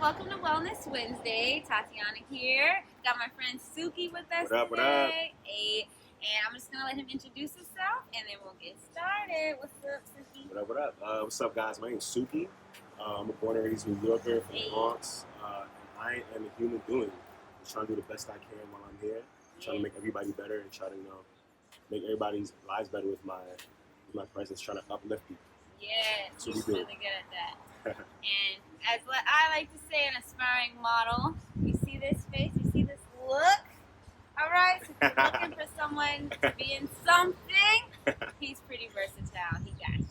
welcome to Wellness Wednesday. Tatiana here. Got my friend Suki with us What up? today. Hey, and I'm just going to let him introduce himself, and then we'll get started. What's up, Suki? What up? What's up, guys? My name is Suki. I'm a born and raised New Yorker from the Bronx. I am a human being. I'm trying to do the best I can while I'm here. Trying to make everybody better and try to, make everybody's lives better with my presence. Trying to uplift people. Yes, So he's we do. really good at that. And as I like to say, an aspiring model. You see this face? You see this look? All right, so if you're looking for someone to be in something, he's pretty versatile. He got you.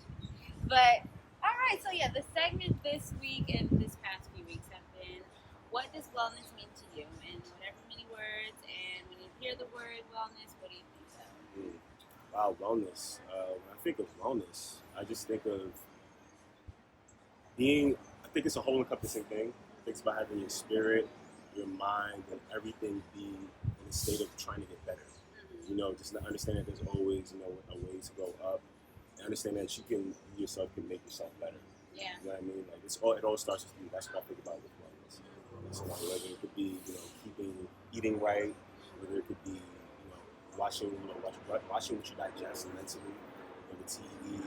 But, all right, so yeah, the segment this week and this past few weeks have been, what does wellness mean to you? And whatever many words, and when you hear the word wellness, what do you think of? Wow, wellness. When I think of wellness, I just think of I think it's a whole encompassing thing. I think it's about having your spirit, your mind, and everything be in a state of trying to get better. Just to understand that there's always, a way to go up. And understand that you yourself can make yourself better. Yeah. You know what I mean? Like it all starts with you. That's what I think about with wellness. So whether it could be, eating right, whether it could be, watching what you digest mentally, the TV,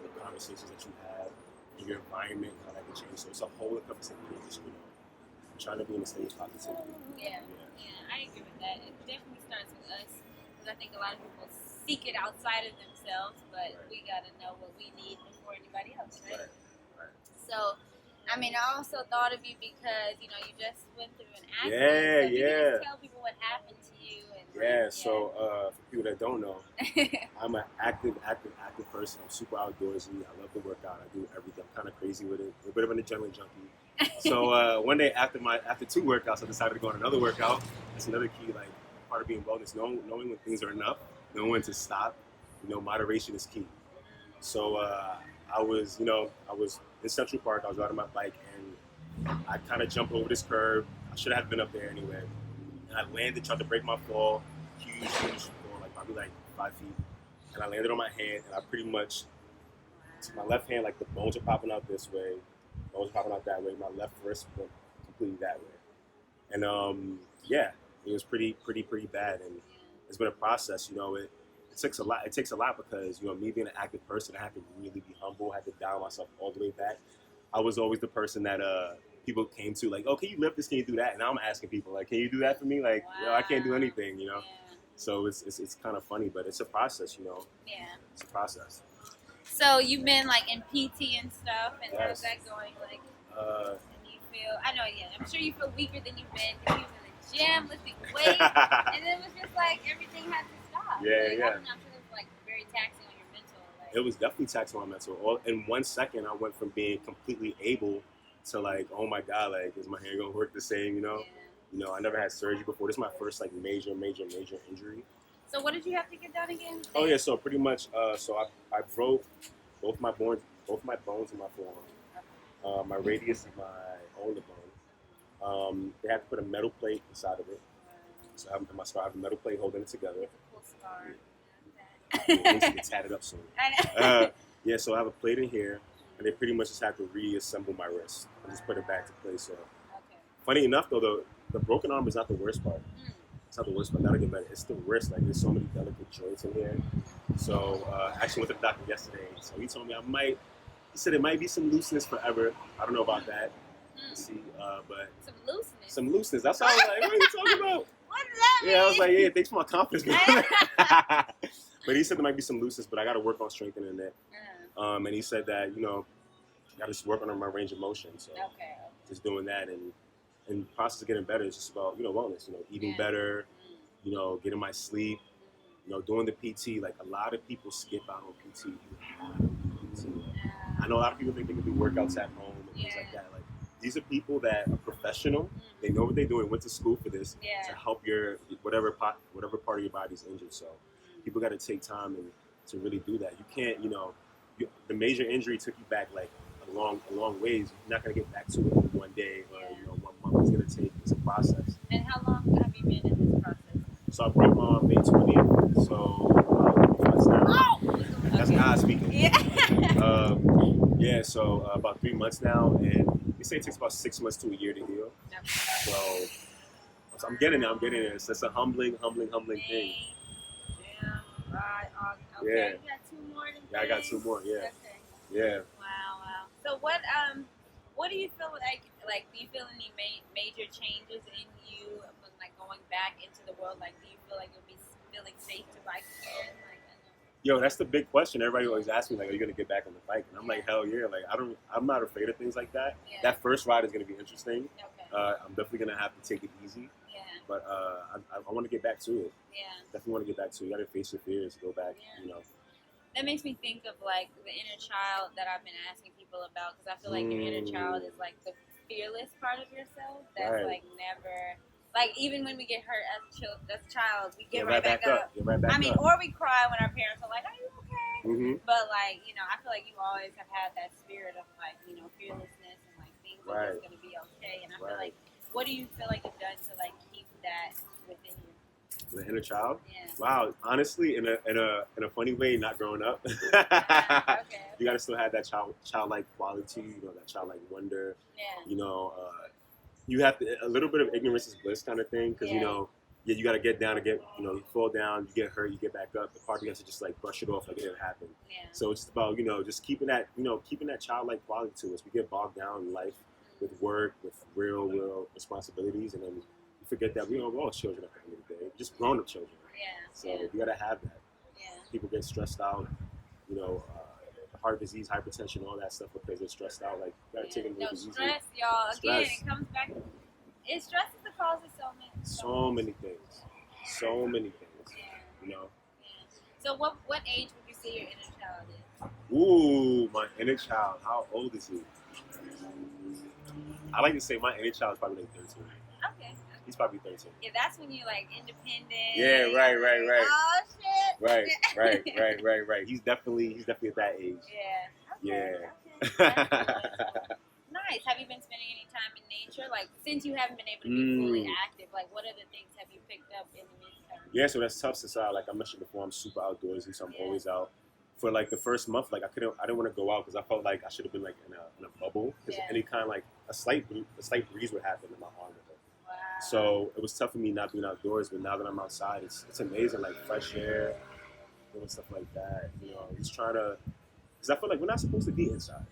the conversations that you have, your environment, how that can change. So it's a whole encompassing thing. Just, trying to be in a state of positivity. Yeah, I agree with that. It definitely starts with us, because I think a lot of people seek it outside of themselves, but we got to know what we need before anybody else, right? So, I also thought of you because, you just went through an accident. So you can just tell people what happened to you. And So for people that don't know, I'm an active person. I'm super outdoorsy. I love to work out. I do everything. I'm kind of crazy with it. A bit of an adrenaline junkie. So one day after 2 workouts, I decided to go on another workout. That's another key, part of being wellness, knowing when things are enough, knowing when to stop. Moderation is key. So I was in Central Park. I was riding my bike, and I kind of jumped over this curb. I should have been up there anyway. And I landed, tried to break my fall, huge fall, probably 5 feet. And I landed on my hand, and I pretty much, to my left hand, the bones are popping out this way, bones are popping out that way. My left wrist went completely that way. And it was pretty bad. And it's been a process, It takes a lot. It takes a lot because, me being an active person, I have to really be humble. I have to dial myself all the way back. I was always the person that people came to, oh, can you lift this? Can you do that? And now I'm asking people, can you do that for me? wow. I can't do anything, Yeah. So it's kind of funny, but it's a process, Yeah. It's a process. So you've been in PT and stuff, and how's Yes. that going? And you feel, I'm sure you feel weaker than you've been because you was in the gym lifting weights, and it was just everything had to stop. Yeah. I'm sure it was very taxing on your mental. It was definitely taxing on my mental. All in 1 second, I went from being completely able to oh my God, is my hand gonna work the same? Yeah. I never had surgery before. This is my first major injury. So what did you have to get done again? Oh yeah, so pretty much, I broke both my bones in my forearm. My radius of my ulnar bone. They had to put a metal plate inside of it. So I have a metal plate holding it together. It's a cool scar. It needs to get tatted up soon. I know. So I have a plate in here, and they pretty much just have to reassemble my wrist and just put it back to place. So, funny enough, though, the broken arm is not the worst part. It's not the worst part. That'll get better. It's the wrist. There's so many delicate joints in here. So, actually went to the doctor yesterday. So he told me he said it might be some looseness forever. I don't know about that. Let's see, but some looseness. That's how I was like, what are you talking about? What does that mean? Yeah, I was like, yeah, thanks for my confidence. But he said there might be some looseness, but I got to work on strengthening it. And he said that, I got to work on my range of motion. So just doing that and the process of getting better is just about, wellness, eating better, getting my sleep, doing the PT. A lot of people skip out on PT. You have to do PT. I know a lot of people think they can do workouts at home and things like that. These are people that are professional. They know what they're doing, went to school for this to help your whatever part of your body is injured. So people got to take time to really do that. You can't, the major injury took you back a long ways. You're not gonna get back to it in 1 day or 1 month. It's a process. And how long have you been in this process? So I broke my arm May 20th. So that's God speaking. Yeah. So about 3 months now, and say it takes about 6 months to a year to heal. Okay. So I'm getting there. It's just a humbling thing. Yeah. Right. Okay. Yeah. You got 2 more. Yeah, I got 2 more. Yeah. Okay. Yeah. Wow. So what do you feel like? Like, do you feel any major changes in you when like going back into the world? Like, do you feel like you'll be feeling safe to bike again? Like, I know. Yo, that's the big question. Everybody always asks me, like, are you gonna get back on the bike? And I'm like, hell yeah. Like, I'm not afraid of things like that. Yeah. That first ride is gonna be interesting. Okay. I'm definitely gonna have to take it easy. Yeah. But I want to get back to it. Yeah. Definitely want to get back to it. You gotta face your fears, go back. Yeah. You know. That makes me think of like the inner child that I've been asking people about, because I feel like your inner child is like the fearless part of yourself that's like never, like, even when we get hurt as a child, we get right back up. Get right back I mean, up. or we cry when our parents are like, "Are you okay?" Mm-hmm. But like, you know, I feel like you always have had that spirit of like, you know, fearlessness and like things are just gonna be okay. And I feel like, what do you feel like you've done to like keep that within you? The inner child? Yeah. Wow, honestly, in a funny way, not growing up. Okay. You gotta still have that childlike quality, you know, that childlike wonder. Yeah. You know, you have to, a little bit of ignorance is bliss kind of thing, because you know, you gotta get down and you fall down, you get hurt, you get back up. The part of you has to just like brush it off like it didn't happen. Yeah. So it's about, you know, just keeping that childlike quality to us. We get bogged down in life with work, with real responsibilities, and then you forget that we are all children at the end of the day, just grown-up children. Yeah. So you gotta have that. Yeah. People get stressed out, you know, heart disease, hypertension, all that stuff because they're stressed out. Like, you gotta take it a little easy. Stress, y'all. Again, Stress. it comes back. Stress is the cause of So many things. Yeah. You know. Yeah. So what age would you say your inner child is? Ooh, my inner child. How old is he? I like to say my inner child is probably like 13. Okay. He's probably 13. Yeah, that's when you're like independent. Yeah, right. Oh shit. Right. He's definitely at that age. Yeah. Okay. Yeah. Okay. Nice. Have you been spending any time in nature? Like, since you haven't been able to be fully active, like, what other things have you picked up in the meantime? Yeah, so that's tough since like I mentioned before, I'm super outdoorsy, so I'm always out. For like the first month, like I didn't want to go out because I felt like I should have been like in a bubble, because any kind of like a slight breeze would happen in my arm. Wow. So it was tough for me not being outdoors, but now that I'm outside, it's amazing, like fresh air, doing stuff like that. You know, just trying to, because I feel like we're not supposed to be inside.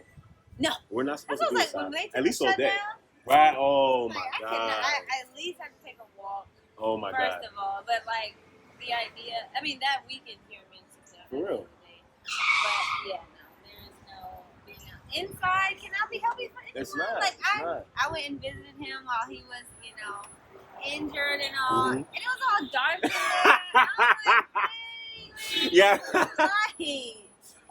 No. We're not supposed to be like, inside. when they At least all day. down, Right? Oh like, my God. I at least have to take a walk. Oh my God. First of all, but like the idea, I mean, that weekend here in Minnesota. For real. But yeah, no, there is no being out. Inside cannot be healthy for anyone. It's not. Like it's not. I went and visited him while he was, you know, injured and all, and it was all dark in there. I was like, Yeah. Right.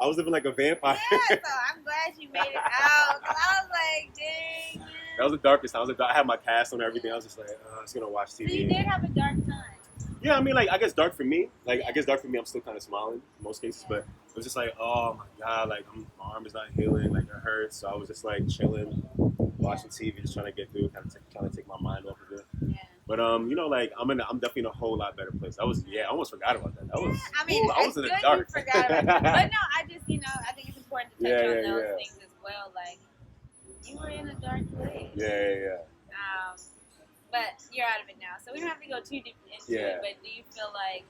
I was living like a vampire. Yeah, so I'm glad you made it out. 'Cause I was like, dang, man. That was the darkest time. I had my cast on and everything. I was just like, I was gonna watch TV. So you did have a dark time. Yeah, I mean, like, I guess dark for me. Like, I guess dark for me, I'm still kind of smiling in most cases, but it was just like, oh my God, like, my arm is not healing, like, it hurts. So I was just like chilling, watching TV, just trying to get through, trying to take my mind off of it. Yeah. But you know, like, I'm definitely in a whole lot better place. I almost forgot about that. I was in the dark. You forgot about that. But no, I just, you know, I think it's important to touch on those things as well. Like, you were in a dark place. Yeah. But you're out of it now, so we don't have to go too deep into it. But do you feel like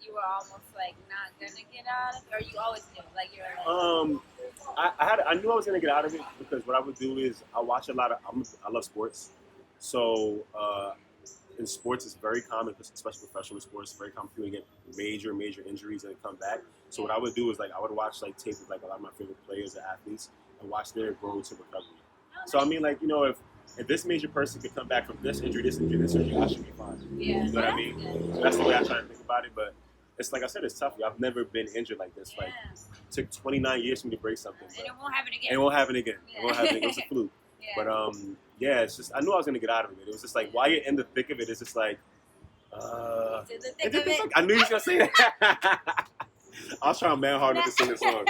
you were almost like not gonna get out of it, or you always knew? Like, you're like, I knew I was gonna get out of it, because what I would do is I watch a lot of. I love sports, so in sports it's very common, especially professional sports, very common for people to get major injuries and come back. So what I would do is like I would watch like tape with like a lot of my favorite players and athletes and watch their road to recovery. So I mean, like, you know, if this major person could come back from this injury, I should be fine. Yeah. You know what I mean? So that's the way I try to think about it. But it's like I said, it's tough. I've never been injured like this. Like, it took 29 years for me to break something. And it won't happen again. And it won't happen again. Yeah. It won't happen again. It was a fluke. Yeah. But yeah, it's just I knew I was gonna get out of it. It was just like while you're in the thick of it, it's just like To the thick of it. I knew you was gonna say that. I was trying man hard not to sing the song.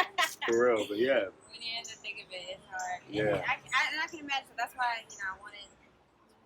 For real, but yeah. When you're in the thick of it, it's hard. Yeah. And I can imagine, so that's why, you know, I wanted to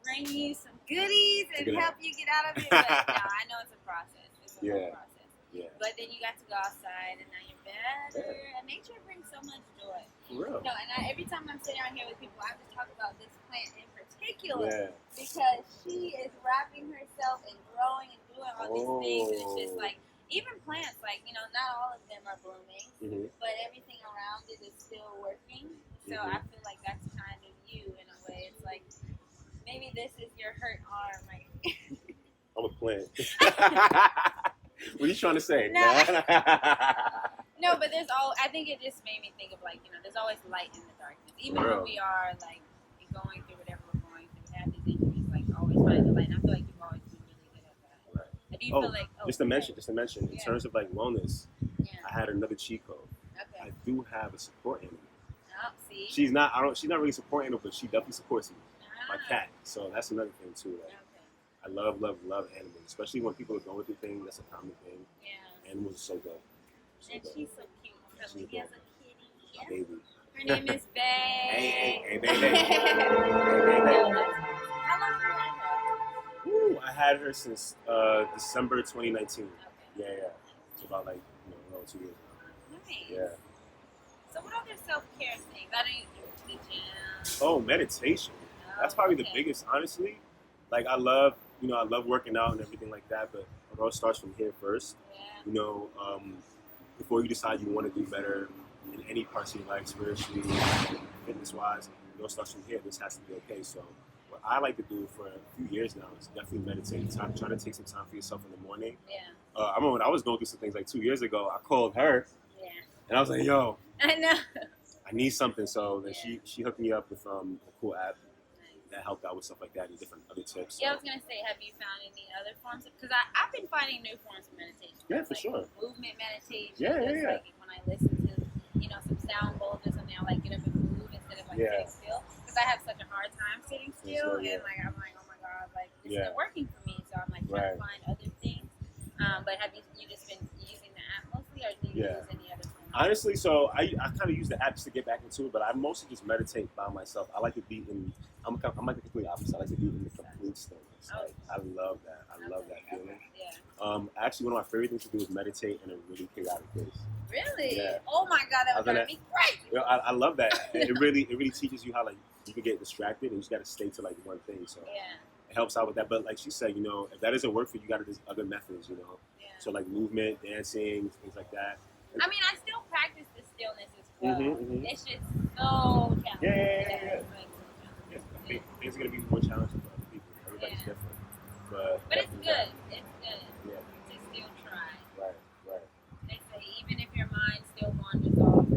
bring you some goodies and help you get out of it. But no, I know it's a process. It's a whole process. Yeah. But then you got to go outside and now you're better. And nature brings so much joy. For real. No, and every time I'm sitting around here with people, I just talk about this plant in particular Yeah. because she is wrapping herself and growing and doing all these things, and it's just like even plants, like not all of them are blooming, but everything around it is still working. So I feel like that's kind of you in a way. It's like maybe this is your hurt arm, like. I'm a plant. What are you trying to say? No. No, but I think it just made me think of like, there's always light in the darkness. Even when we are like going through whatever we're going through, we have these injuries, like always find the light. And I feel like you've always been really good at that. Right. Do you feel like, just to mention, in terms of like wellness, I had another cheat code. Okay. I do have a support animal. Oh, see? She's not really supporting animal, but she definitely supports me. My cat. So that's another thing too. Like, I love animals, especially when people are going through things. That's a common thing. Yeah. Animals are so good. And she's so cute. So we have a kitty. My baby. Her name is Bae. Hey, baby. How long have you had her? Ooh, I had her since December 2019. Okay. Yeah. So about like 2 years now. Nice. Yeah. So what other self-care things? I know you do teaching. Oh, meditation. That's probably the biggest, honestly. Like I love working out and everything like that, but it all starts from here first. Yeah. Before you decide you want to do better in any parts of your life, spiritually, fitness-wise, it all starts from here. This has to be okay. So what I like to do for a few years now is definitely meditate. Try to take some time for yourself in the morning. Yeah. I remember when I was going through some things like 2 years ago, I called her. Yeah. And I was like, yo. I know. I need something. So then she hooked me up with a cool app that helped out with stuff like that and different other tips. Yeah, I was going to say, have you found any other forms? Because I've been finding new forms of meditation. Yeah, for sure. Movement meditation. Yeah. Like when I listen to, some sound bowls or something, I'll like get up and move instead of sitting still. Because I have such a hard time sitting still. And I'm like, oh my God, like this isn't working for me. So I'm like trying to find other things. But have you just been using the app mostly, or do you use any other forms? Honestly, so I kind of use the app just to get back into it, but I mostly just meditate by myself. I like to be in. I'm like the complete opposite. I like to be in the complete stillness. Like, I love that. I love that feeling. Yeah. Actually, one of my favorite things to do is meditate in a really chaotic place. Really? Yeah. Oh my God, that would drive me crazy. I love that. It really teaches you how like you can get distracted and you just got to stay to like one thing. So it helps out with that. But like she said, if that doesn't work for you, you got to do other methods. Yeah. So like movement, dancing, things like that. I mean, I still practice the stillness as well. It's just so challenging. Yeah. Things are going to be more challenging for other people. Everybody's different. But it's good. It's good. Yeah. To still try. Right. They say even if your mind still wanders off,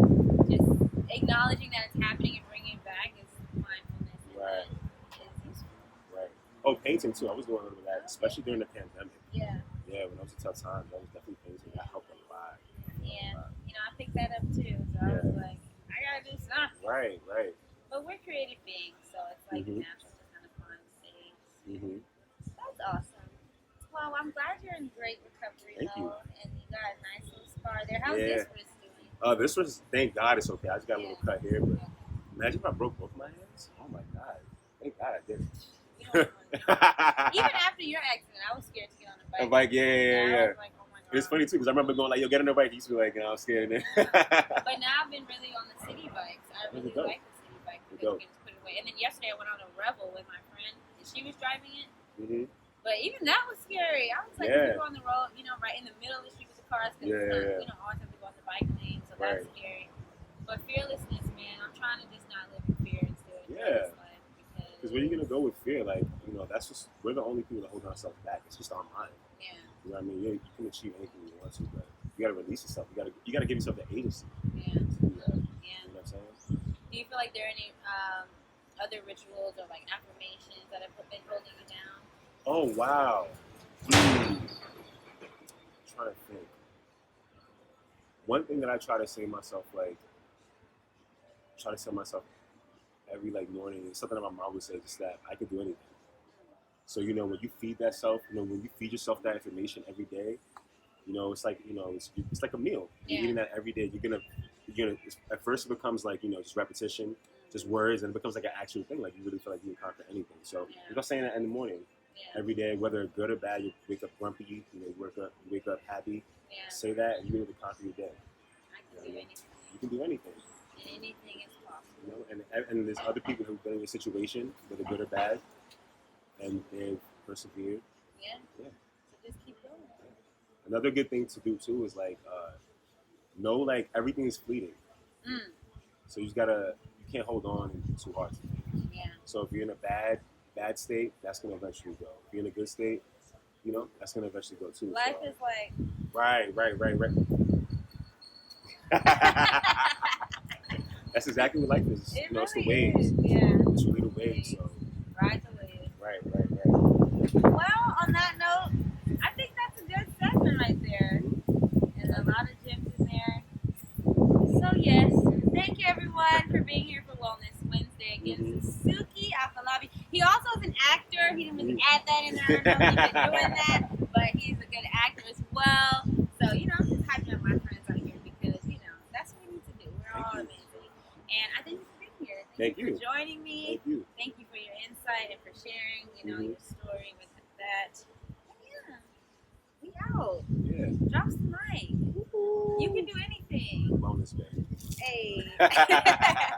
just acknowledging that it's happening and bringing it back is mindfulness. Right. Is useful. Right. Oh, painting too. I was doing a little bit of that, especially during the pandemic. Yeah. Yeah, when it was a tough time, that was definitely painting. That helped a lot. Yeah. I picked that up too. So I was like, I gotta do something. Right. But we're creative beings, so it's like natural to kind of find things. That's awesome. Well, I'm glad you're in great recovery mode, and you got a nice little scar there. How's this wrist doing? This was, thank God it's okay. I just got a little cut here, but imagine if I broke both my hands. Oh my God. Thank God I didn't. Even after your accident, I was scared to get on the bike. A bike, yeah. I was like, oh my God. It's funny too, because I remember going like, yo, get on the bike. You used to be like, I'm scared. But now I've been really on the city bikes. I really like the city bike because you can just put it away. And then yesterday I went on a Revel with my friend, and she was driving it. But even that was scary. I was like, people on the road, right in the middle of the street with the cars, because always have to go on the bike lane, so that's scary. But fearlessness, man, I'm trying to just not live in fear and still enjoy this life. Because where are you gonna go with fear? Like, that's just, we're the only people that hold ourselves back. It's just our mind. Yeah. You know what I mean? You can achieve anything you want to, but you gotta release yourself. You gotta give yourself the agency. Yeah. To do that. Yeah. You know what I'm saying? Do you feel like there are any other rituals or like affirmations that have been holding you down? Oh wow. I'm trying to think. One thing that I try to say to myself, every morning, is something that my mom would say, just that I can do anything. So when you feed that self, when you feed yourself that information every day, it's like it's like a meal. You're eating that every day. You're gonna at first it becomes like just repetition, just words, and it becomes like an actual thing. Like you really feel like you can conquer anything. So you're saying that in the morning, every day, whether good or bad. You wake up grumpy, you wake up happy. Say that, and you're able to conquer your day. I can do anything. You can do anything. Anything is possible. You know, and there's other people who've been in your situation, whether good or bad, and they've persevered. Yeah. Yeah. So just keep going. Another good thing to do too is like know like everything is fleeting. So you can't hold on too hard to things. Yeah. So if you're in a bad state, that's gonna eventually go. If you're in a good state, you know, that's gonna eventually go too. Life is like right. That's exactly what life is. it You know, it's the really waves. is. Yeah. It's really the waves. So Ride the wave. right. Well, on that note, I think that's a good segment right there. And a lot of gems in there. So yes, thank you everyone for being here for Wellness Wednesday. Again, this is Suki Afalabi. He also is an actor. He didn't really add that in there. I don't know if he's been doing that, but he's a good actor as well. So, you know, I'm just hyping up my friends out here because, you know, that's what we need to do. We're all amazing. And I thank you for being here. Thank you for joining me. Thank you. Thank you for your insight and for sharing, you know, your story with that. Yeah. We out. Yeah. Drop some mic. You can do anything. Bonus, man. Hey.